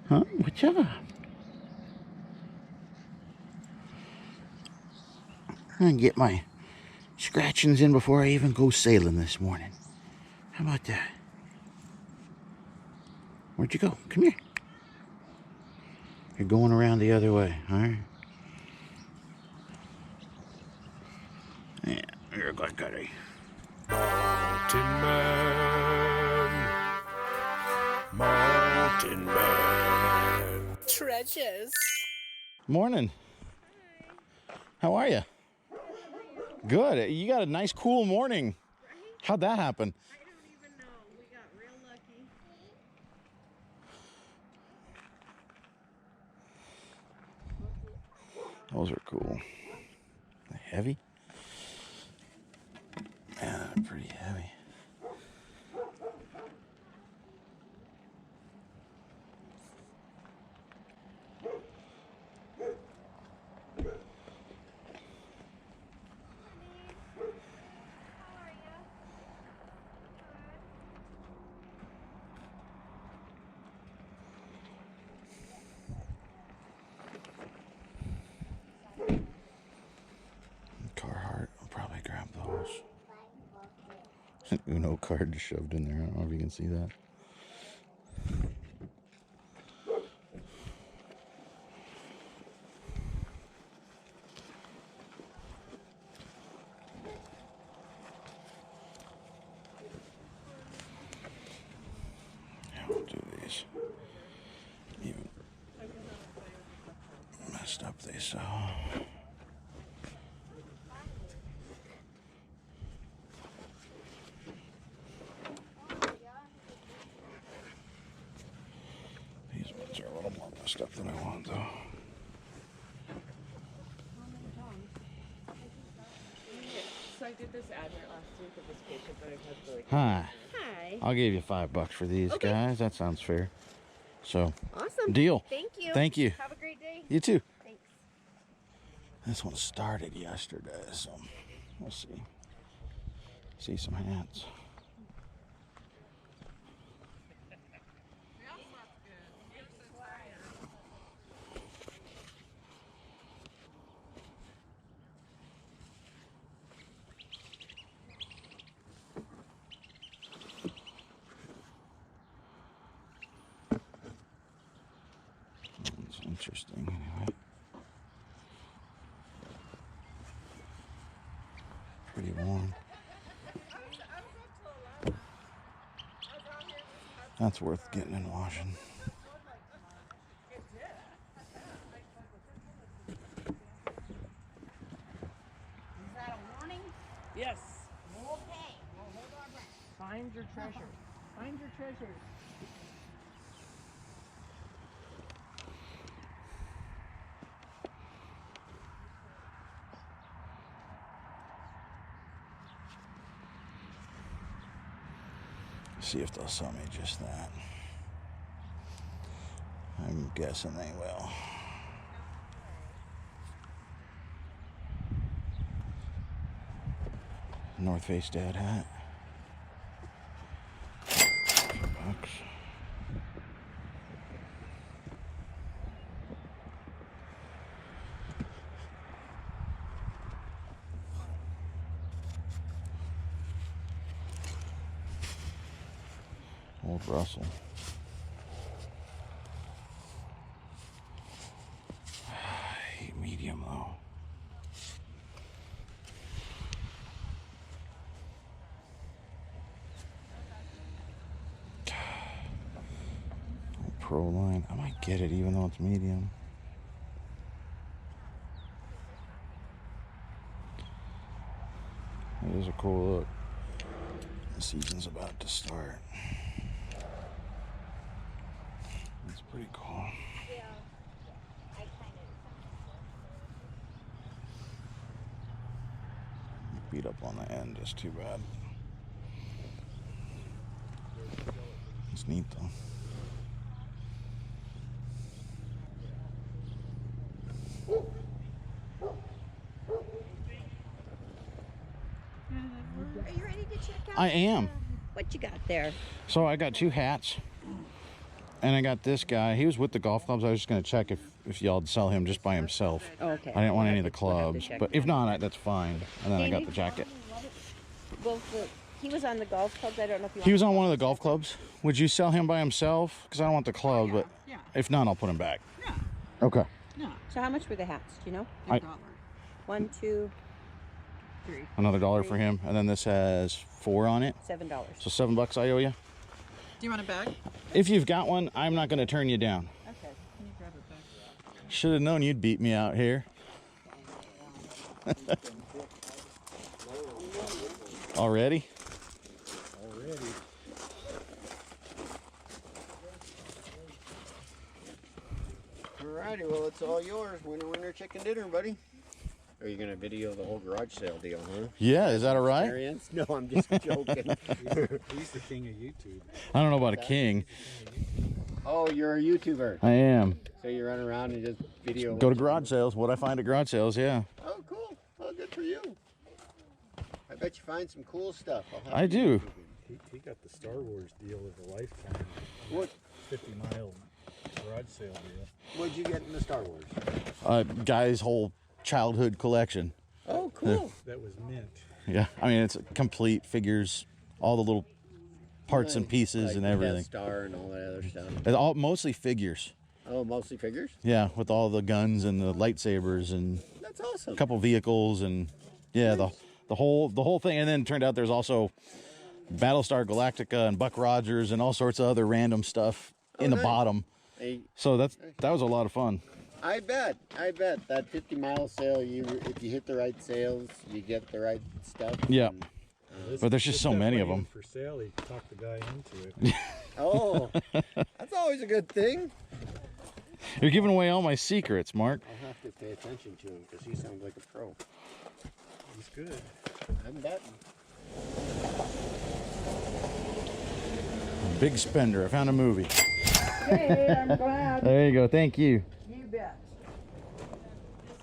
Huh? What's up? I'm gonna get my scratchings in before I even go sailing this morning. How about that? Where'd you go? Come here. You're going around the other way, alright? Yeah, you're a good guy. Mountain Man. Treasures. Morning. Hi. How are you? Good. You got a nice, cool morning. Right? How'd that happen? I don't even know. We got real lucky. Those are cool. They're heavy? Yeah, they're pretty heavy. How are you? Carhartt, I'll probably grab those. An Uno card shoved in there. I don't know if you can see that. Yeah, we'll do these. Even messed up these, so. These ones are a little more messed up than I want, though. So I did this advert last week of this patient that I've had for like. Hi. Hi. I'll give you $5 for these, Okay. guys. That sounds fair. So, Awesome. deal. Thank you. Thank you. Have a great day. You too. Thanks. This one started yesterday, so we'll see. See some hats. It's interesting, anyway. Pretty warm. That's worth getting and washing. Is that a warning? Yes. Okay. Well, hold on back. Find your treasure. Find your treasure. See if they'll sell me just that. I'm guessing they will. North Face dad hat. $2. Old Russell. I hate medium though. Pro line. I might get it even though it's medium. It is a cool look. The season's about to start. It's pretty cool. Beat up on the end is too bad. It's neat though. Are you ready to check out? I am. What you got there? So I got two hats. And I got this guy. He was with the golf clubs. I was just going to check if y'all'd sell him just by himself. Oh, okay. I didn't want any of the We'll have to clubs. check But if not, that's fine. And then I got the jacket. Well, he was on the golf clubs. I don't know if you He was on one of the golf clubs. Would you sell him by himself? Because I don't want the club, but Yeah. if not, I'll put him back. Yeah. Okay. No. So how much were the hats? Do you know? I- $1. 1, 2, Another $1 for him. And then this has 4 on it. $7. So $7 I owe you. Do you want a bag? If you've got one, I'm not going to turn you down. Okay. Can you grab it back? Should have known you'd beat me out here. Already? Alrighty, well, it's all yours. Winner, chicken dinner, buddy. Are you gonna video the whole garage sale deal, huh? Yeah, is that all right? Experience? No, I'm just joking. He's the king of YouTube. I don't know about a king. Oh, you're a YouTuber, I am. so you run around and just video. Go to garage sales. What I find at garage sales, yeah. Oh, cool. Oh, good for you. I bet you find some cool stuff. I'll have I to do. He got the Star Wars deal of a lifetime. What? 50-mile garage sale deal. What'd you get in the Star Wars? Guy's whole childhood collection. Oh, cool. That was mint. Yeah, I mean, it's complete figures, all the little parts and pieces Like and the Death everything. Star and all that other stuff. It's all mostly figures. Oh, mostly figures. Yeah, with all the guns and the lightsabers and That's awesome. a couple vehicles and yeah, the whole thing. And then it turned out there's also Battlestar Galactica and Buck Rogers and all sorts of other random stuff in the nice. bottom. Hey, So that was a lot of fun. I bet that 50-mile sale. If you hit the right sales, you get the right stuff. Yeah. and- But there's just so This many got of them. laying For sale, he talked the guy into it. Oh, that's always a good thing. You're giving away all my secrets, Mark. I'll have to pay attention to him because he sounds like a pro. He's good. I'm betting. Big spender. I found a movie. Hey, I'm glad. There you go. Thank you. You bet.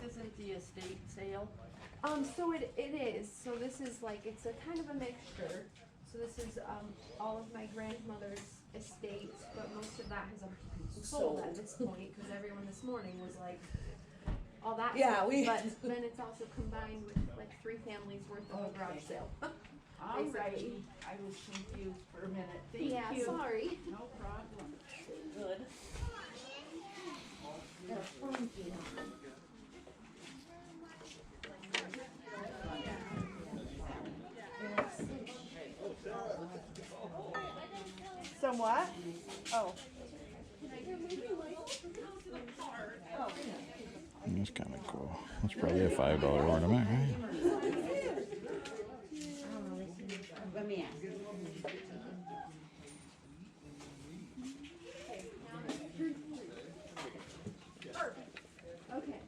This isn't the estate sale. So it is. So this is like, it's a kind of a mixture. So this is, all of my grandmother's estate, but most of that has sold at this point, because everyone this morning was like, all that Yeah, stuff. we- But then it's also combined with like 3 families worth of a garage sale. Alrighty. I was confused for a minute. Thank Yeah, you. sorry. No problem. Good. Some what? Oh. That's kind of cool. That's probably a $5 ornament, right? Let me ask. Okay.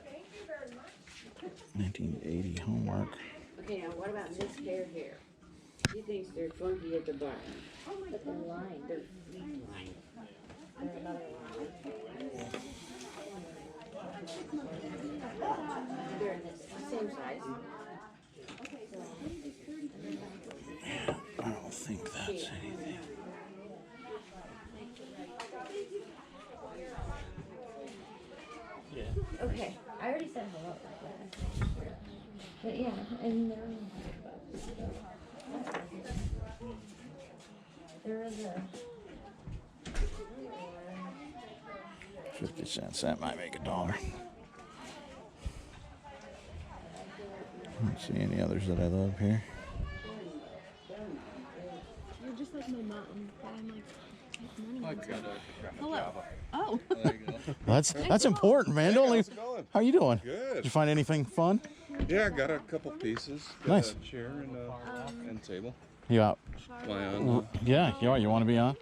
Thank you very much. 1980 homework. Okay, now what about this pair here? He thinks they're funky at the bottom. But they're lined. They're sweet lined. They're another line. They're in the same size. I don't think that's anything. Okay, I already said hello. But yeah, and there is a 50 cents. That might make $1. I don't see any others that I love here. You're just like my mom, but I'm like, Hello. oh. That's important, man. Don't leave. How's it going? How you doing? Good. Did you find anything fun? Yeah, I got a couple pieces. Got Nice. A chair and table. You out? Fly on. Yeah. You want to be on?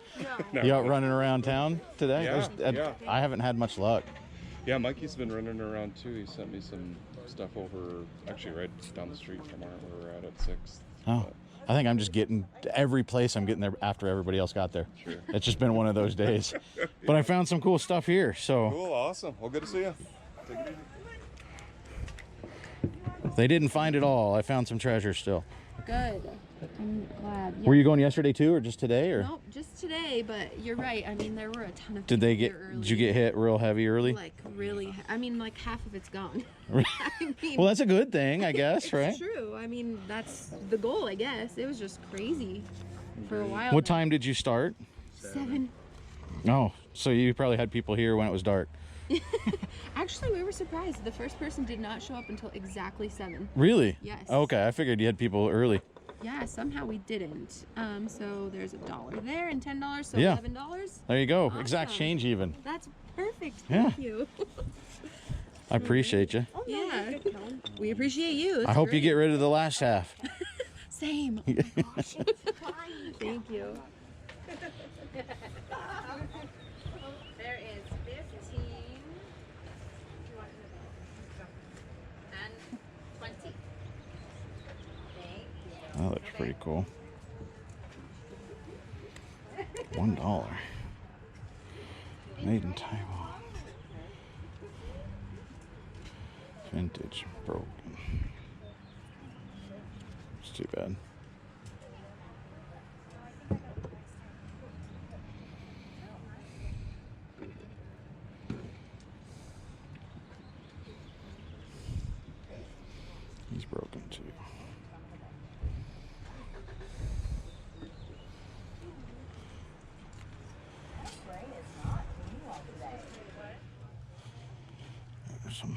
No. You out running around town today? Yeah, yeah. I haven't had much luck. Yeah, Mikey's been running around too. He sent me some stuff over, actually right down the street from where we're at 6th. Oh. I think I'm just getting to every place. I'm getting there after everybody else got there. Sure. It's just been one of those days. But I found some cool stuff here. So Cool, awesome. Well, good to see you. Take it easy. They didn't find it all. I found some treasure still. Good. I'm glad. Yeah. Were you going yesterday too, or just today, or? Nope, just today. But you're right. I mean, there were a ton of. Did they people get? here early. Did you get hit real heavy early? Like really? I mean, like half of it's gone. I mean, Well, that's a good thing, I guess, it's right? true. I mean, that's the goal, I guess. It was just crazy for a while. What time did you start? 7. Oh, so you probably had people here when it was dark. Actually, we were surprised. The first person did not show up until exactly 7. Really? Yes. Okay, I figured you had people early. Yeah, somehow we didn't. So there's $1 there and $10, so Yeah. $11. There you go. Awesome. Exact change even. That's perfect. Yeah. Thank you. I appreciate you. Yeah. We appreciate you. I That's hope you great. get rid of the last half. Same. Thank you. There is 15 and 20. Thank you. That looks pretty cool. $1. Made in Taiwan. Vintage broken. It's too bad. He's broken too. There's some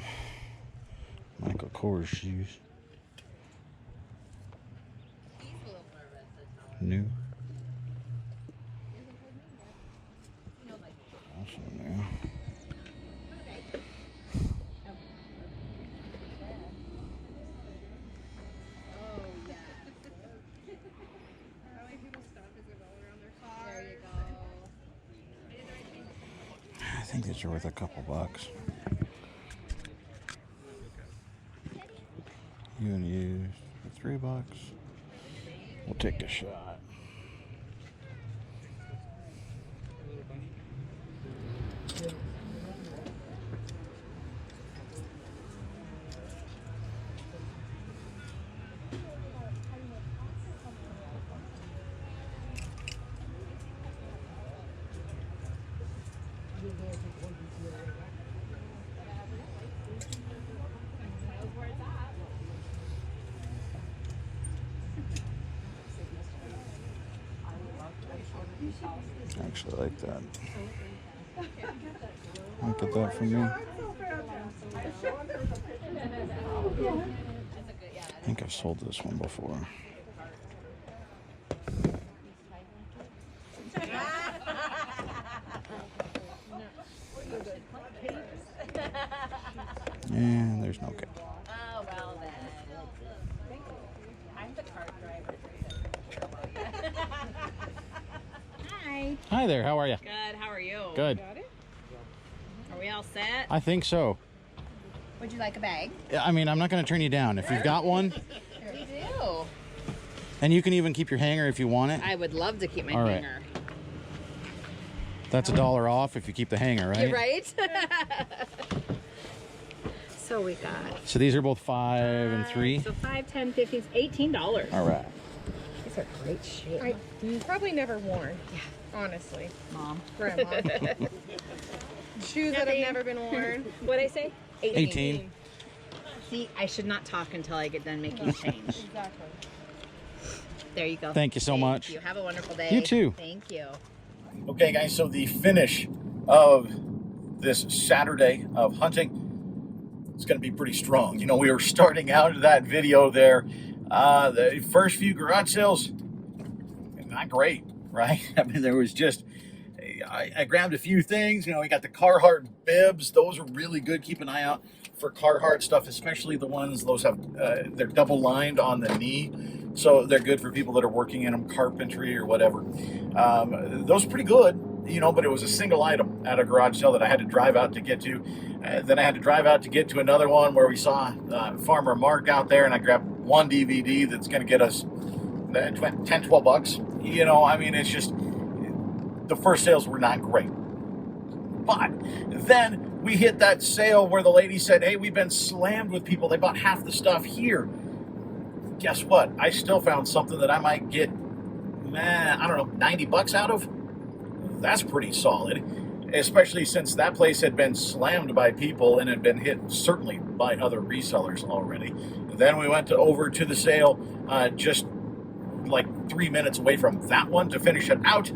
Michael Kors shoes. New. Also new. I think these are worth a couple bucks. You and used for $3. We'll take a shot. I actually like that. Look at that for me. I think I've sold this one before. And there's no cake. Oh, well then. I'm the cart driver. Hi. Hi there, how are you? Good, how are you? Good. Are we all set? I think so. Would you like a bag? Yeah, I mean, I'm not going to turn you down. If you've got one, We do. and you can even keep your hanger if you want it. I would love to keep my All right. hanger. That's $1 off if you keep the hanger, right? You're right. So we got. So these are both 5 and 3. So 5, 10, 15, $18. All right. These are great shoes. Probably never worn. Yeah. Honestly. Mom. Grandma. Shoes that have never been worn. What'd I say? 18. See, I should not talk until I get done making change. Exactly. There you go. Thank you so much. You have a wonderful day. You too. Thank you. Okay, guys, so the finish of this Saturday of hunting is going to be pretty strong. You know, we were starting out that video there. The first few garage sales, not great, right? I mean, there was just, I grabbed a few things. You know, we got the Carhartt bibs. Those are really good. Keep an eye out for Carhartt stuff, especially the ones, those have, they're double lined on the knee. So they're good for people that are working in them, carpentry or whatever. Those are pretty good, you know, but it was a single item at a garage sale that I had to drive out to get to. Then I had to drive out to get to another one where we saw Farmer Mark out there, and I grabbed one DVD that's going to get us 10, 12 bucks. You know, I mean, it's just, the first sales were not great. But then we hit that sale where the lady said, hey, we've been slammed with people. They bought half the stuff here. Guess what? I still found something that I might get, I don't know, 90 bucks out of. That's pretty solid, especially since that place had been slammed by people and had been hit certainly by other resellers already. Then we went over to the sale just like 3 minutes away from that one to finish it out.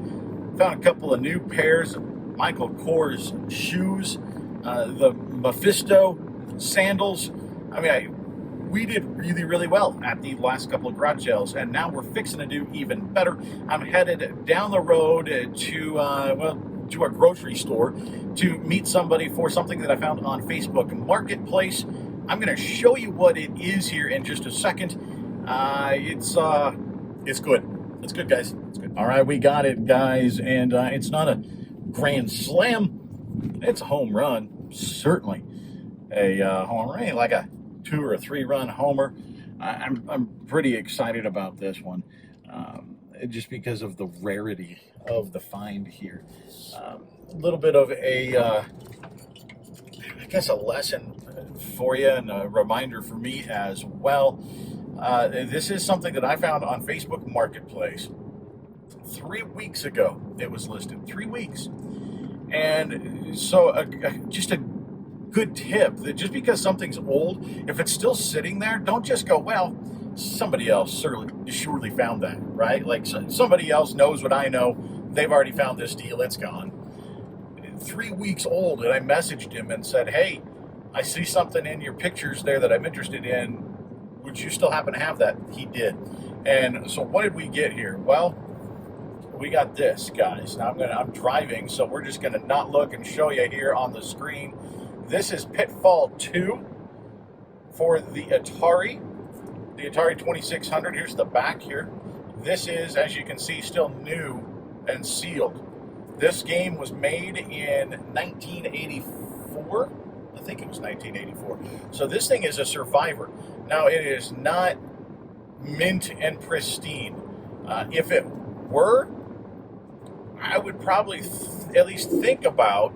Found a couple of new pairs of Michael Kors shoes, the Mephisto sandals. I mean, we did really, really well at the last couple of garage sales, and now we're fixing to do even better. I'm headed down the road to a grocery store to meet somebody for something that I found on Facebook Marketplace. I'm going to show you what it is here in just a second. It's good. It's good, guys. It's good. All right, we got it, guys, and it's not a grand slam. It's a home run, certainly a home run, like a 2 or 3 run homer. I'm pretty excited about this one, just because of the rarity of the find here. A little bit of I guess a lesson for you and a reminder for me as well. This is something that I found on Facebook Marketplace 3 weeks ago. It was listed 3 weeks, and so just a good tip that just because something's old, if it's still sitting there, don't just go, well, somebody else surely found that, right? Like somebody else knows what I know. They've already found this deal. It's gone. 3 weeks old, and I messaged him and said, hey, I see something in your pictures there that I'm interested in. Would you still happen to have that? He did. And so what did we get here? Well, we got this, guys. Now I'm driving, so we're just gonna not look and show you here on the screen. This is Pitfall 2 for the Atari 2600. Here's the back here. This is, as you can see, still new and sealed. This game was made in 1984. I think it was 1984. So this thing is a survivor. Now, it is not mint and pristine. If it were, I would probably at least think about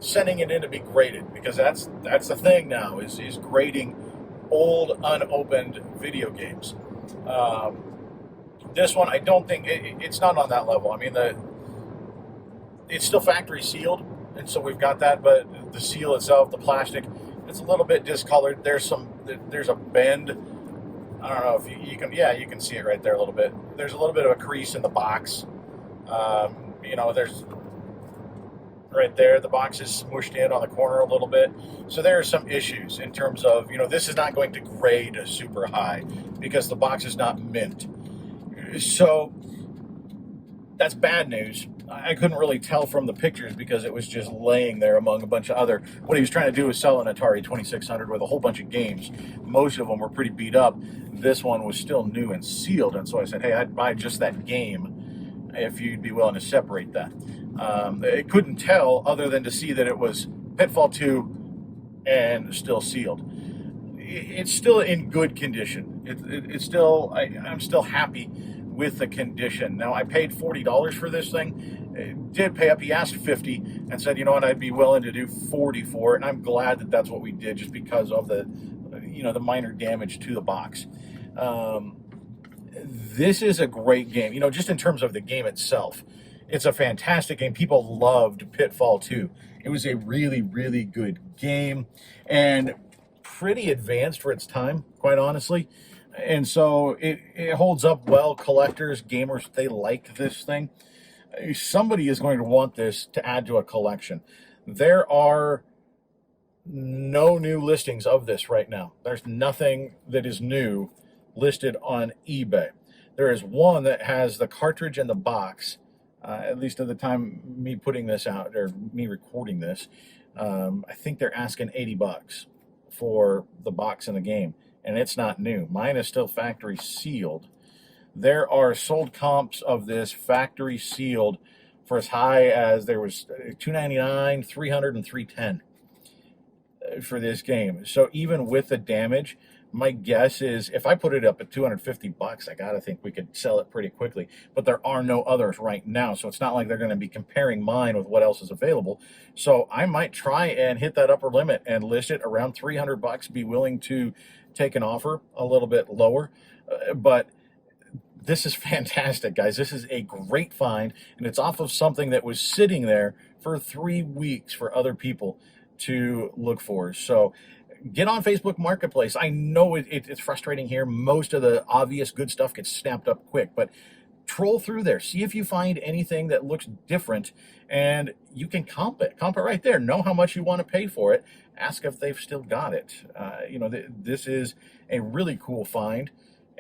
sending it in to be graded, because that's the thing now is grading old unopened video games. This one, I don't think it's not on that level. I mean, it's still factory sealed, and so we've got that, but the seal itself, the plastic, it's a little bit discolored. There's a bend. I don't know if you can see it right there a little bit. There's a little bit of a crease in the box. There's right there, the box is smooshed in on the corner a little bit. So there are some issues in terms of, this is not going to grade super high because the box is not mint. So that's bad news. I couldn't really tell from the pictures because it was just laying there among a bunch of other. What he was trying to do was sell an Atari 2600 with a whole bunch of games. Most of them were pretty beat up. This one was still new and sealed, and so I said, hey, I'd buy just that game if you'd be willing to separate that. I couldn't tell other than to see that it was Pitfall 2 and still sealed. It's still in good condition. It's still, I'm still happy with the condition. Now, I paid $40 for this thing. It did pay up. He asked $50 and said, you know what, I'd be willing to do $40 for it. And I'm glad that that's what we did, just because of the minor damage to the box. This is a great game. Just in terms of the game itself, it's a fantastic game. People loved Pitfall 2. It was a really, really good game and pretty advanced for its time, quite honestly. And so it holds up well. Collectors, gamers, they like this thing. Somebody is going to want this to add to a collection. There are no new listings of this right now. There's nothing that is new listed on eBay. There is one that has the cartridge and the box, at least at the time me putting this out, or me recording this. I think they're asking $80 for the box and the game, and it's not new. Mine is still factory sealed. There are sold comps of this factory sealed for as high as there was $299, $300, and $310 for this game. So even with the damage, my guess is if I put it up at 250 bucks, I gotta think we could sell it pretty quickly. But there are no others right now, so it's not like they're going to be comparing mine with what else is available. So I might try and hit that upper limit and list it around 300 bucks. Be willing to take an offer a little bit lower, but this is fantastic, guys. This is a great find, and it's off of something that was sitting there for 3 weeks for other people to look for. So get on Facebook Marketplace. I know it's frustrating here. Most of the obvious good stuff gets snapped up quick, but troll through there. See if you find anything that looks different, and you can comp it. Comp it right there. Know how much you want to pay for it. Ask if they've still got it. This is a really cool find,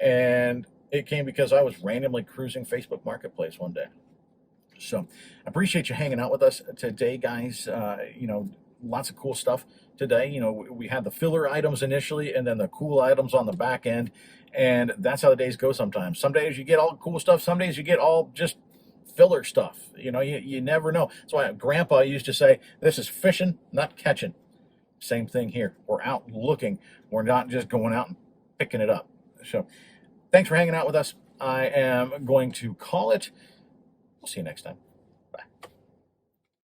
and it came because I was randomly cruising Facebook Marketplace one day. So I appreciate you hanging out with us today, guys. Lots of cool stuff today. We had the filler items initially and then the cool items on the back end. And that's how the days go sometimes. Some days you get all cool stuff. Some days you get all just filler stuff. You never know. That's why Grandpa used to say, this is fishing, not catching. Same thing here. We're out looking. We're not just going out and picking it up. So thanks for hanging out with us. I am going to call it. We'll see you next time.